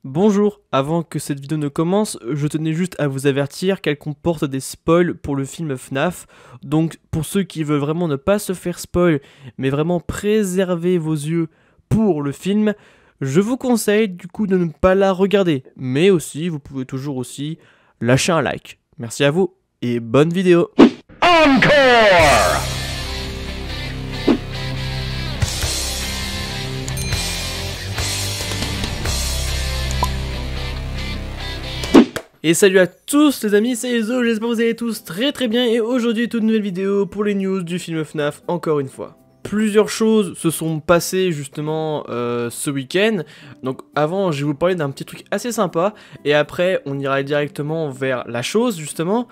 Bonjour, avant que cette vidéo ne commence, je tenais juste à vous avertir qu'elle comporte des spoils pour le film FNAF, donc pour ceux qui veulent vraiment ne pas se faire spoil, mais vraiment préserver vos yeux pour le film, je vous conseille du coup de ne pas la regarder, mais aussi, vous pouvez toujours aussi lâcher un like. Merci à vous, et bonne vidéo. Encore! Et salut à tous les amis, c'est Ezo, j'espère que vous allez tous très bien et aujourd'hui toute nouvelle vidéo pour les news du film FNAF encore une fois. Plusieurs choses se sont passées justement ce week-end, donc avant je vais vous parler d'un petit truc assez sympa et après on ira directement vers la chose justement.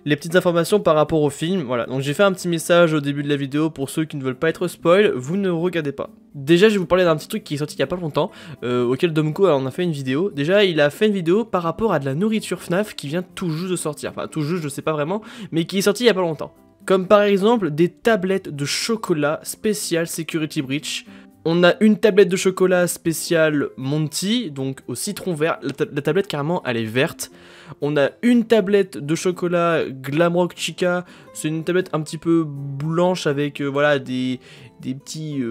Les petites informations par rapport au film, voilà, donc j'ai fait un petit message au début de la vidéo pour ceux qui ne veulent pas être spoil, vous ne regardez pas. Déjà je vais vous parler d'un petit truc qui est sorti il y a pas longtemps, auquel Domko en a fait une vidéo. Déjà il a fait une vidéo par rapport à de la nourriture FNAF qui vient tout juste de sortir, enfin tout juste je sais pas vraiment, mais qui est sorti il y a pas longtemps. Comme par exemple des tablettes de chocolat spécial Security Breach. On a une tablette de chocolat spéciale Monty, donc au citron vert, la tablette carrément elle est verte. On a une tablette de chocolat Glamrock Chica, c'est une tablette un petit peu blanche avec voilà des petits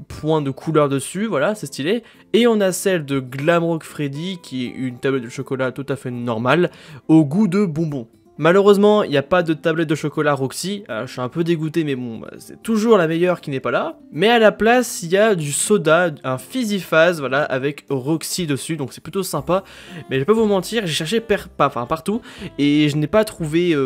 points de couleur dessus, voilà c'est stylé. Et on a celle de Glamrock Freddy qui est une tablette de chocolat tout à fait normale, au goût de bonbons. Malheureusement, il n'y a pas de tablette de chocolat Roxy, je suis un peu dégoûté mais bon, c'est toujours la meilleure qui n'est pas là. Mais à la place, il y a du soda, un Fizzy Faz, voilà, avec Roxy dessus, donc c'est plutôt sympa. Mais je vais pas vous mentir, j'ai cherché partout, et je n'ai pas trouvé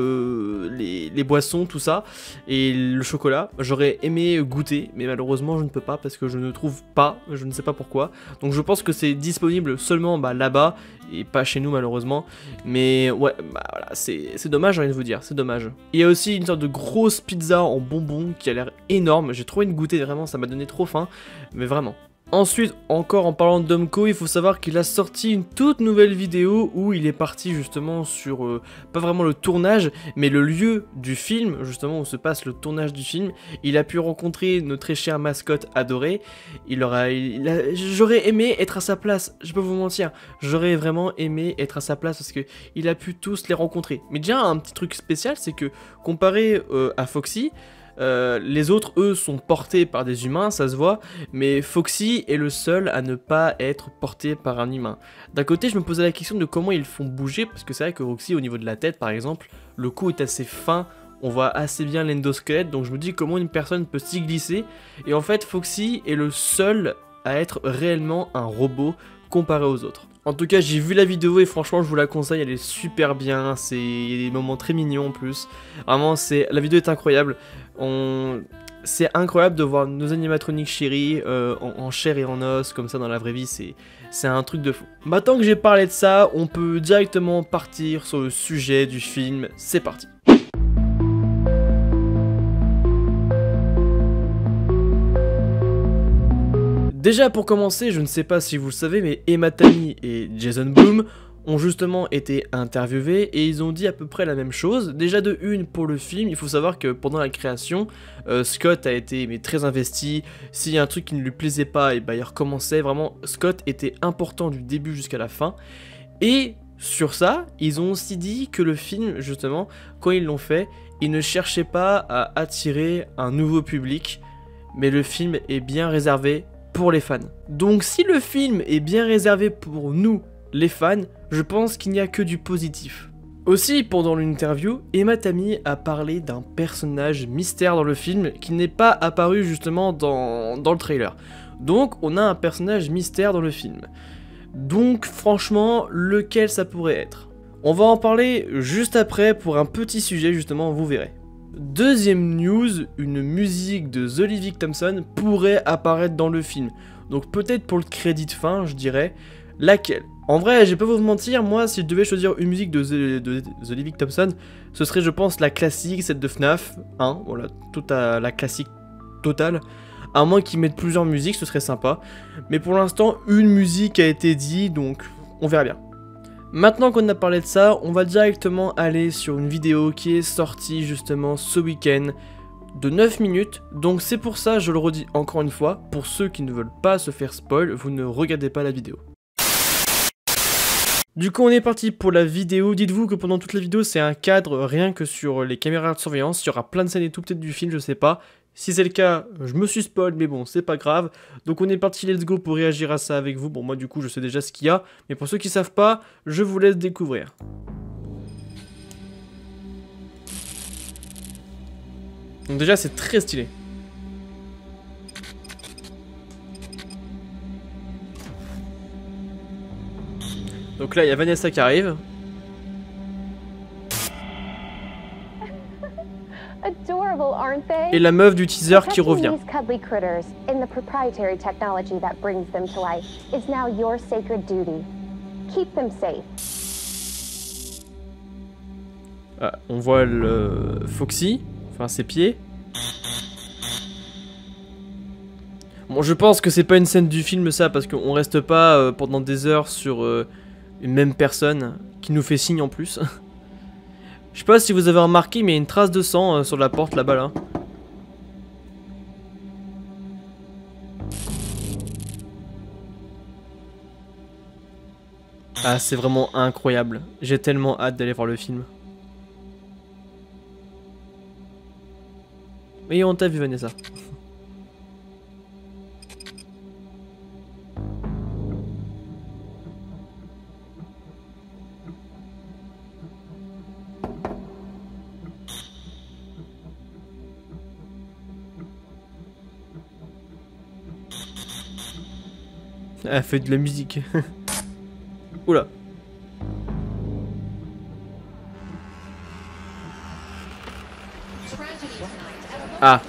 les boissons, tout ça, et le chocolat. J'aurais aimé goûter, mais malheureusement je ne peux pas parce que je ne trouve pas, je ne sais pas pourquoi. Donc je pense que c'est disponible seulement là-bas, et pas chez nous malheureusement. Mais ouais, bah voilà, c'est dommage, j'ai envie de vous dire, c'est dommage. Il y a aussi une sorte de grosse pizza en bonbons qui a l'air énorme. J'ai trop envie de goûter, vraiment, ça m'a donné trop faim, mais vraiment. Ensuite, encore en parlant de Domko, il faut savoir qu'il a sorti une toute nouvelle vidéo où il est parti justement sur, pas vraiment le tournage, mais le lieu du film, justement où se passe le tournage du film. Il a pu rencontrer notre très chère mascotte adorée. J'aurais aimé être à sa place, je peux vous mentir, j'aurais vraiment aimé être à sa place parce que il a pu tous les rencontrer. Mais déjà, un petit truc spécial, c'est que comparé à Foxy, les autres, eux, sont portés par des humains, ça se voit, mais Foxy est le seul à ne pas être porté par un humain. D'un côté, je me posais la question de comment ils font bouger, parce que c'est vrai que Roxy, au niveau de la tête, par exemple, le cou est assez fin, on voit assez bien l'endosquelette, donc je me dis comment une personne peut s'y glisser, et en fait, Foxy est le seul à être réellement un robot comparé aux autres. En tout cas, j'ai vu la vidéo et franchement, je vous la conseille, elle est super bien, il y a des moments très mignons en plus. Vraiment, la vidéo est incroyable. C'est incroyable de voir nos animatroniques chéris en chair et en os, comme ça dans la vraie vie, c'est un truc de fou. Maintenant que j'ai parlé de ça, on peut directement partir sur le sujet du film, c'est parti. Déjà pour commencer, je ne sais pas si vous le savez, mais Emma Tammy et Jason Blum ont justement été interviewés et ils ont dit à peu près la même chose. Déjà de une pour le film, il faut savoir que pendant la création, Scott a été très investi. S'il y a un truc qui ne lui plaisait pas, et il recommençait. Vraiment, Scott était important du début jusqu'à la fin. Et sur ça, ils ont aussi dit que le film, justement, quand ils l'ont fait, ils ne cherchaient pas à attirer un nouveau public, mais le film est bien réservé pour les fans. Donc si le film est bien réservé pour nous, les fans, je pense qu'il n'y a que du positif. Aussi, pendant l'interview, Emma Tammy a parlé d'un personnage mystère dans le film qui n'est pas apparu justement dans le trailer. Donc on a un personnage mystère dans le film. Donc franchement, lequel ça pourrait être? On va en parler juste après pour un petit sujet justement, vous verrez. Deuxième news, une musique de The Living Thompson pourrait apparaître dans le film. Donc peut-être pour le crédit de fin, je dirais. Laquelle? En vrai, je vais pas vous mentir, moi si je devais choisir une musique de The Living Thompson, ce serait je pense la classique, celle de FNAF 1, voilà, toute la classique totale. À moins qu'ils mettent plusieurs musiques, ce serait sympa. Mais pour l'instant, une musique a été dit, donc on verra bien. Maintenant qu'on a parlé de ça, on va directement aller sur une vidéo qui est sortie justement ce week-end de 9 minutes. Donc c'est pour ça, je le redis encore une fois, pour ceux qui ne veulent pas se faire spoil, vous ne regardez pas la vidéo. Du coup, on est parti pour la vidéo. Dites-vous que pendant toute la vidéo, c'est un cadre rien que sur les caméras de surveillance. Il y aura plein de scènes et tout, peut-être du film, je sais pas. Si c'est le cas, je me suis spoil, mais bon, c'est pas grave. Donc on est parti, let's go, pour réagir à ça avec vous. Bon, moi du coup, je sais déjà ce qu'il y a. Mais pour ceux qui savent pas, je vous laisse découvrir. Donc déjà, c'est très stylé. Donc là, il y a Vanessa qui arrive. Et la meuf du teaser qui revient. Ah, on voit le Foxy, enfin ses pieds. Bon, je pense que c'est pas une scène du film ça, parce qu'on reste pas pendant des heures sur une même personne qui nous fait signe en plus. Je sais pas si vous avez remarqué, mais il y a une trace de sang sur la porte là-bas là. Ah, c'est vraiment incroyable. J'ai tellement hâte d'aller voir le film. Oui, on t'a vu, Vanessa. Elle fait de la musique. Oula. Ah.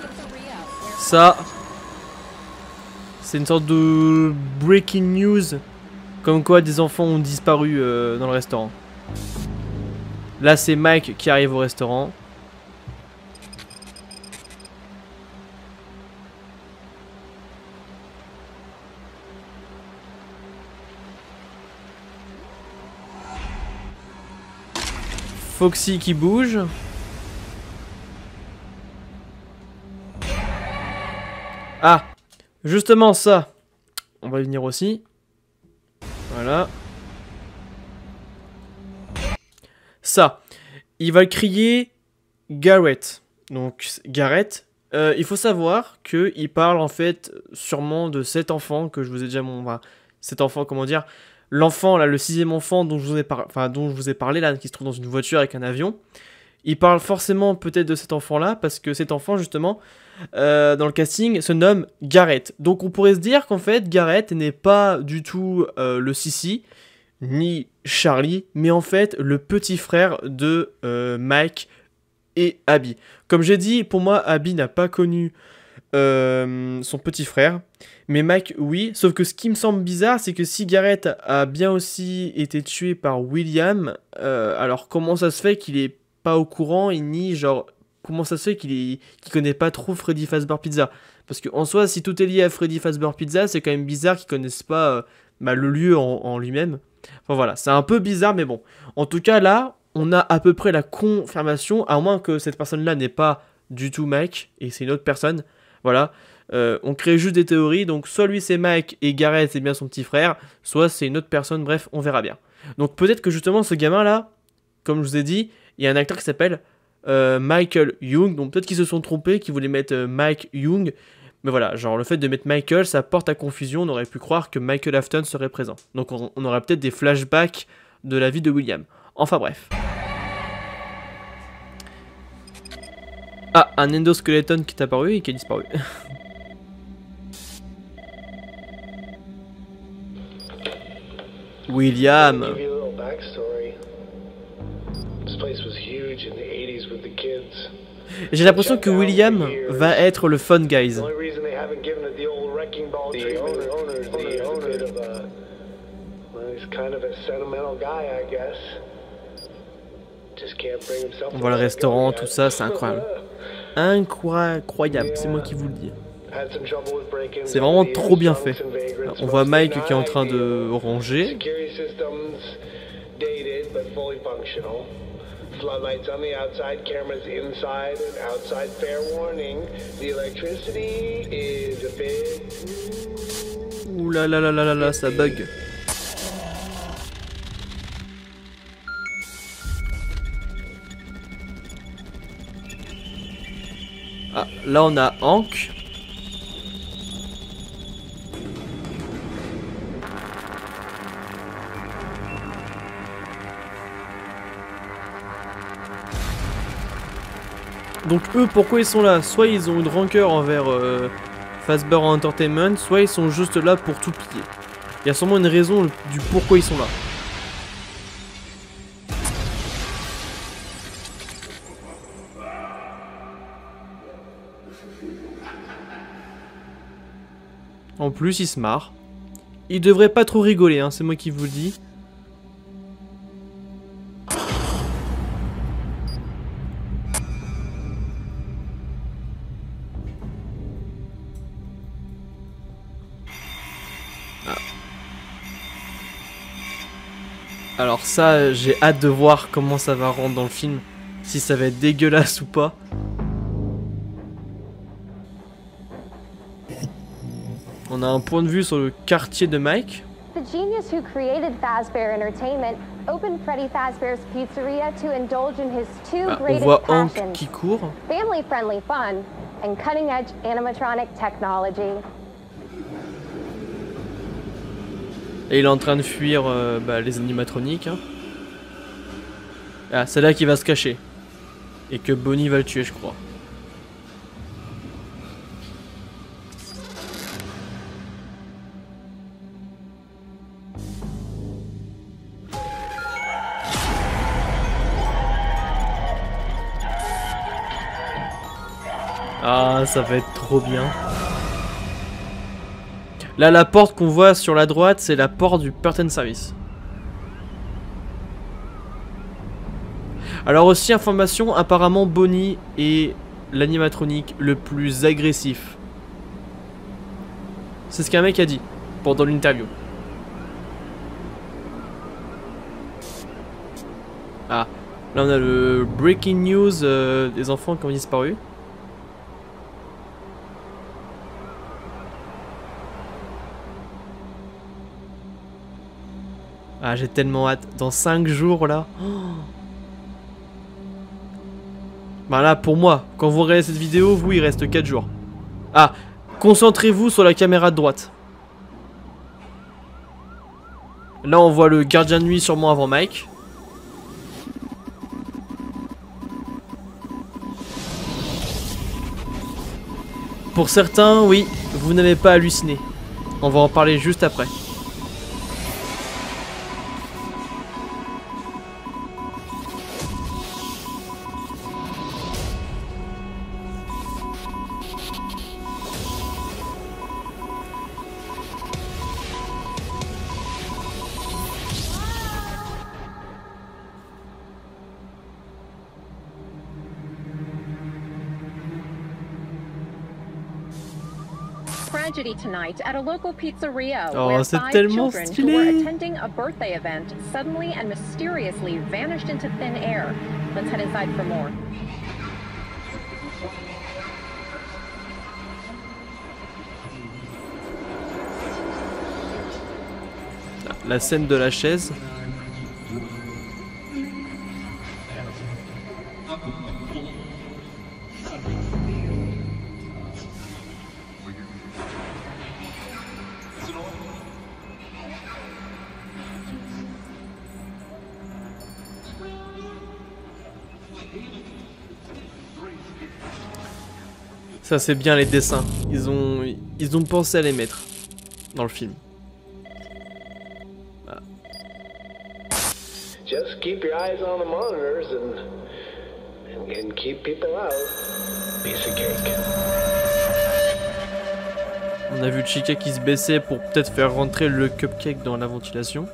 Ça. C'est une sorte de breaking news. Comme quoi des enfants ont disparu dans le restaurant. Là c'est Mike qui arrive au restaurant. Foxy qui bouge. Ah, justement ça. On va y venir aussi. Voilà. Ça. Il va crier Garrett. Donc Garrett. Il faut savoir qu'il parle en fait sûrement de cet enfant que je vous ai déjà montré. Cet enfant, comment dire, l'enfant là, le 6e enfant dont je vous ai parlé là, qui se trouve dans une voiture avec un avion. Il parle forcément peut-être de cet enfant là, parce que cet enfant justement, dans le casting, se nomme Garrett. Donc on pourrait se dire qu'en fait Garrett n'est pas du tout le Sissi, ni Charlie, mais en fait le petit frère de Mike et Abby. Comme j'ai dit, pour moi Abby n'a pas connu son petit frère, mais Mike oui, sauf que ce qui me semble bizarre, c'est que si Garrett a bien aussi été tué par William, alors comment ça se fait qu'il est pas au courant et ni genre comment ça se fait qu'il connaît pas trop Freddy Fazbear Pizza, parce que en soi si tout est lié à Freddy Fazbear Pizza, c'est quand même bizarre qu'ils connaissent pas le lieu en lui-même. Enfin voilà, c'est un peu bizarre, mais bon, en tout cas là on a à peu près la confirmation, à moins que cette personne là n'est pas du tout Mike et c'est une autre personne. Voilà, on crée juste des théories, donc soit lui c'est Mike et Garrett c'est bien son petit frère, soit c'est une autre personne, bref, on verra bien. Donc peut-être que justement ce gamin là, comme je vous ai dit, il y a un acteur qui s'appelle Michael Young, donc peut-être qu'ils se sont trompés, qu'ils voulaient mettre Mike Young, mais voilà, genre le fait de mettre Michael, ça porte à confusion, on aurait pu croire que Michael Afton serait présent. Donc on aurait peut-être des flashbacks de la vie de William. Enfin bref. Ah, un endoskeleton qui est apparu et qui a disparu. William. J'ai l'impression que William va être le fun guys. On voit le restaurant, tout ça, c'est incroyable. Incroyable, c'est moi qui vous le dis. C'est vraiment trop bien fait. On voit Mike qui est en train de ranger. Floodlights on the outside, cameras inside and outside. Fair warning, the electricity is a bit... Ouh là là là là là là, ça bug. Ah, là on a Hank. Donc eux, pourquoi ils sont là? Soit ils ont une rancœur envers Fazbear Entertainment, soit ils sont juste là pour tout piller. Il y a sûrement une raison du pourquoi ils sont là. En plus, ils se marrent. Ils devraient pas trop rigoler, hein, c'est moi qui vous le dis. Alors ça, j'ai hâte de voir comment ça va rendre dans le film. Si ça va être dégueulasse ou pas. On a un point de vue sur le quartier de Mike. The genius who created Fazbear Entertainment opened Freddy Fazbear's Pizzeria to indulge in his two On greatest voit Hank passions, qui court. family-friendly fun and cutting-edge animatronic technology. Et il est en train de fuir les animatroniques. Hein. Ah, c'est là qu'il va se cacher. Et que Bonnie va le tuer, je crois. Ah, ça va être trop bien. Là, la porte qu'on voit sur la droite, c'est la porte du Curtain Service. Alors aussi, information, apparemment Bonnie est l'animatronique le plus agressif. C'est ce qu'un mec a dit pendant l'interview. Ah, là on a le breaking news des enfants qui ont disparu. Ah, j'ai tellement hâte. Dans 5 jours, là. Oh. Bah là, pour moi, quand vous regardez cette vidéo, vous, il reste 4 jours. Ah, concentrez-vous sur la caméra de droite. Là, on voit le gardien de nuit sûrement avant Mike. Pour certains, oui, vous n'avez pas halluciné. On va en parler juste après. Tragedy tonight at a local pizzeria Oh, where c'est 5 tellement children who stylé. were attending a birthday event suddenly and mysteriously vanished into thin air. Let's head inside for more. La scène de la chaise. Ça c'est bien les dessins. Ils ont pensé à les mettre dans le film. Voilà. Just keep your eyes on the monitors and keep people out. Piece of cake. On a vu Chica qui se baissait pour peut-être faire rentrer le cupcake dans la ventilation.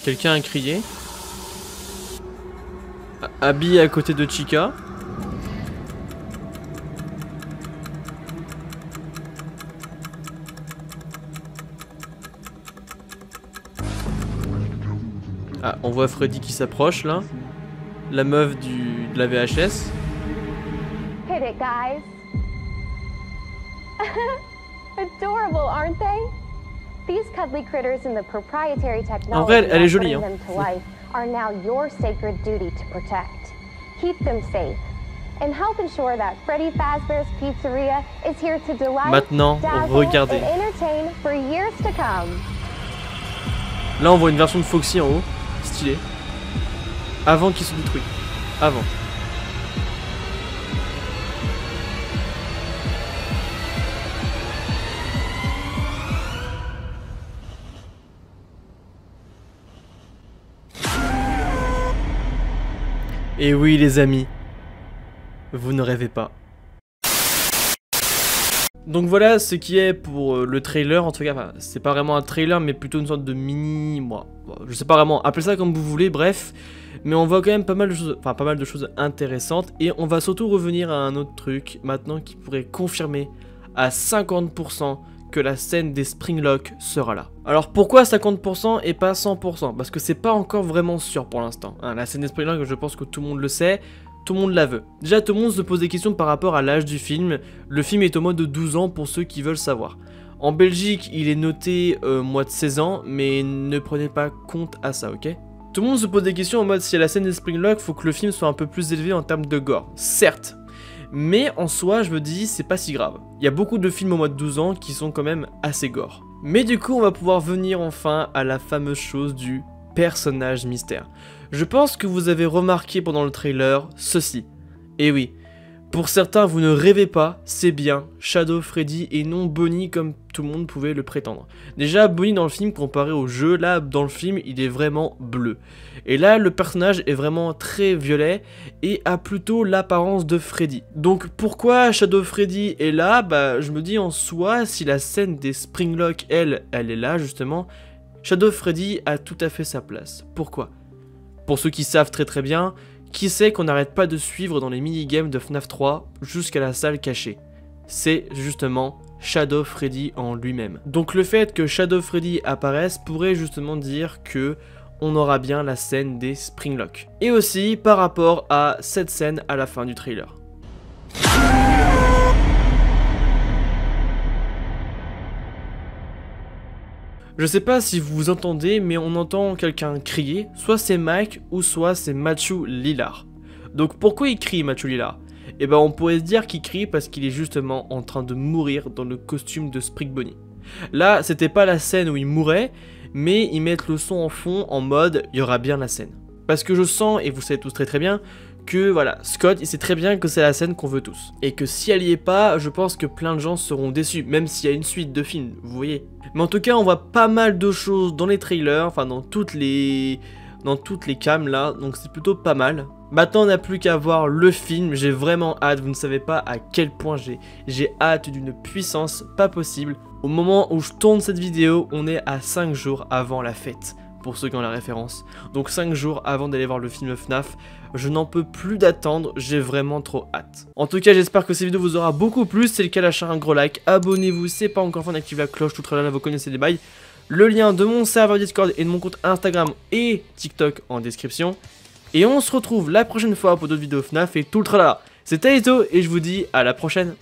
Quelqu'un a crié. Abby est à côté de Chica. Ah, on voit Freddy qui s'approche là. La meuf de la VHS. Hit it, guys. Adorable, aren't they? These cuddly critters and the proprietary technology En vrai, elle est jolie, that bring them to life are now your sacred duty to protect. Keep them safe and help ensure that Freddy Fazbear's Pizzeria is here to delight, Maintenant, dazzle, regardez. and entertain for years to come. Là, on voit une version de Foxy en haut, stylé. Avant qu'il se détruise. Avant. Et oui les amis, vous ne rêvez pas. Donc voilà ce qui est pour le trailer, en tout cas, enfin, c'est pas vraiment un trailer mais plutôt une sorte de mini, moi, je sais pas vraiment, appelez ça comme vous voulez, bref. Mais on voit quand même pas mal de choses intéressantes et on va surtout revenir à un autre truc maintenant qui pourrait confirmer à 50% que la scène des Springlock sera là. Alors pourquoi 50% et pas 100%? Parce que c'est pas encore vraiment sûr pour l'instant. Hein, la scène des Springlock, je pense que tout le monde le sait, tout le monde la veut. Déjà tout le monde se pose des questions par rapport à l'âge du film. Le film est au moins de 12 ans pour ceux qui veulent savoir. En Belgique, il est noté moins de 16 ans, mais ne prenez pas compte à ça, ok? Tout le monde se pose des questions en mode si à la scène des Springlock, faut que le film soit un peu plus élevé en termes de gore. Certes. Mais en soi, je me dis, c'est pas si grave. Il y a beaucoup de films au moins de 12 ans qui sont quand même assez gore. Mais du coup, on va pouvoir venir enfin à la fameuse chose du personnage mystère. Je pense que vous avez remarqué pendant le trailer ceci. Et oui, pour certains, vous ne rêvez pas, c'est bien Shadow Freddy et non Bonnie comme tout le monde pouvait le prétendre. Déjà, Bonnie dans le film, comparé au jeu, là, dans le film, il est vraiment bleu. Et là, le personnage est vraiment très violet et a plutôt l'apparence de Freddy. Donc, pourquoi Shadow Freddy est là? Bah, je me dis en soi, si la scène des Springlock, elle est là, justement, Shadow Freddy a tout à fait sa place. Pourquoi? Pour ceux qui savent très bien, qui sait qu'on n'arrête pas de suivre dans les minigames de FNAF 3 jusqu'à la salle cachée? C'est justement Shadow Freddy en lui-même. Donc le fait que Shadow Freddy apparaisse pourrait justement dire que on aura bien la scène des Springlock. Et aussi par rapport à cette scène à la fin du trailer. Je sais pas si vous vous entendez, mais on entend quelqu'un crier, soit c'est Mike ou soit c'est Matthew Lillard. Donc pourquoi il crie Matthew Lillard? Eh ben on pourrait se dire qu'il crie parce qu'il est justement en train de mourir dans le costume de Spring Bonnie. Là, c'était pas la scène où il mourait, mais ils mettent le son en fond en mode il y aura bien la scène. Parce que je sens, et vous savez tous très bien, que voilà, Scott il sait très bien que c'est la scène qu'on veut tous. Et que si elle y est pas, je pense que plein de gens seront déçus, même s'il y a une suite de films, vous voyez. Mais en tout cas, on voit pas mal de choses dans les trailers, enfin dans toutes les cams là, donc c'est plutôt pas mal. Maintenant on n'a plus qu'à voir le film, j'ai vraiment hâte, vous ne savez pas à quel point j'ai hâte d'une puissance pas possible. Au moment où je tourne cette vidéo, on est à 5 jours avant la fête, pour ceux qui ont la référence. Donc 5 jours avant d'aller voir le film FNAF, je n'en peux plus d'attendre, j'ai vraiment trop hâte. En tout cas, j'espère que cette vidéo vous aura beaucoup plu, si c'est le cas, lâchez un gros like, abonnez-vous, si c'est pas encore fait, activez la cloche, tout là, vous connaissez les bails. Le lien de mon serveur Discord et de mon compte Instagram et TikTok en description. Et on se retrouve la prochaine fois pour d'autres vidéos FNAF et tout le tralala. C'était Ito et je vous dis à la prochaine.